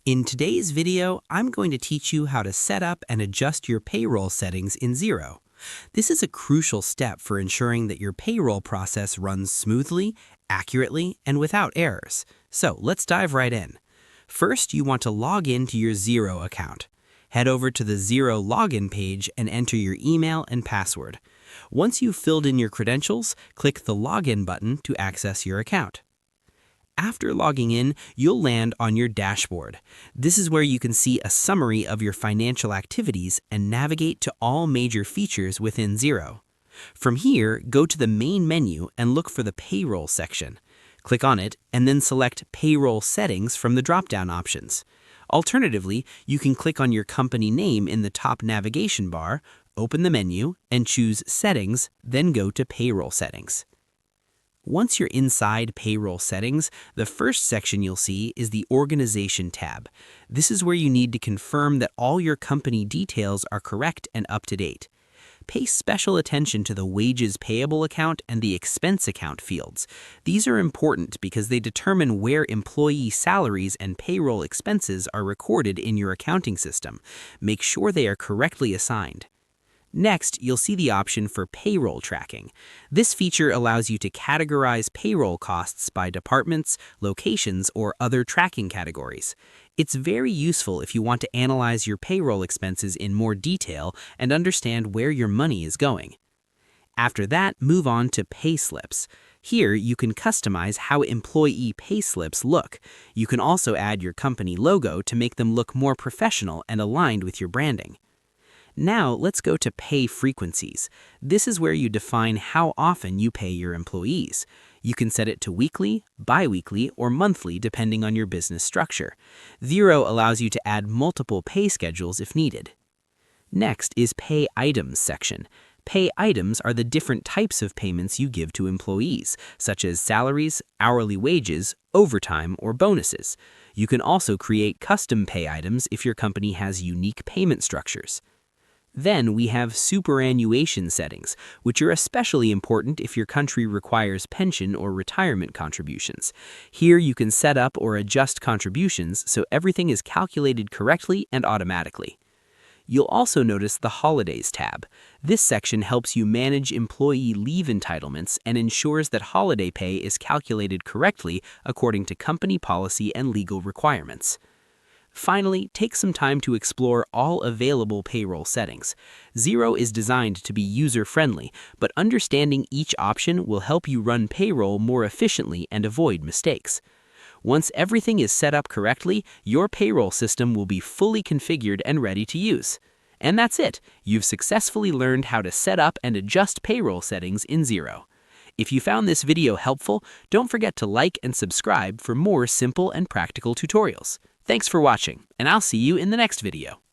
In today's video, I'm going to teach you how to set up and adjust your payroll settings in Xero. This is a crucial step for ensuring that your payroll process runs smoothly, accurately, and without errors. So let's dive right in. First, you want to log in to your Xero account. Head over to the Xero login page and enter your email and password. Once you've filled in your credentials, click the Login button to access your account. After logging in, you'll land on your dashboard. This is where you can see a summary of your financial activities and navigate to all major features within Xero. From here, go to the main menu and look for the Payroll section. Click on it and then select Payroll Settings from the drop-down options. Alternatively, you can click on your company name in the top navigation bar, open the menu, and choose Settings, then go to Payroll Settings. Once you're inside Payroll Settings, the first section you'll see is the Organization tab. This is where you need to confirm that all your company details are correct and up to date. Pay special attention to the Wages Payable account and the Expense account fields. These are important because they determine where employee salaries and payroll expenses are recorded in your accounting system. Make sure they are correctly assigned. Next, you'll see the option for payroll tracking. This feature allows you to categorize payroll costs by departments, locations, or other tracking categories. It's very useful if you want to analyze your payroll expenses in more detail and understand where your money is going. After that, move on to payslips. Here, you can customize how employee payslips look. You can also add your company logo to make them look more professional and aligned with your branding. Now, let's go to pay frequencies. This is where you define how often you pay your employees. You can set it to weekly, bi-weekly, or monthly depending on your business structure. Xero allows you to add multiple pay schedules if needed. Next is Pay Items section. Pay items are the different types of payments you give to employees, such as salaries, hourly wages, overtime, or bonuses. You can also create custom pay items if your company has unique payment structures. Then we have superannuation settings, which are especially important if your country requires pension or retirement contributions. Here you can set up or adjust contributions so everything is calculated correctly and automatically. You'll also notice the Holidays tab. This section helps you manage employee leave entitlements and ensures that holiday pay is calculated correctly according to company policy and legal requirements. Finally, take some time to explore all available payroll settings. Xero is designed to be user-friendly, but understanding each option will help you run payroll more efficiently and avoid mistakes. Once everything is set up correctly, your payroll system will be fully configured and ready to use. And that's it. You've successfully learned how to set up and adjust payroll settings in Xero. If you found this video helpful, don't forget to like and subscribe for more simple and practical tutorials. Thanks for watching, and I'll see you in the next video.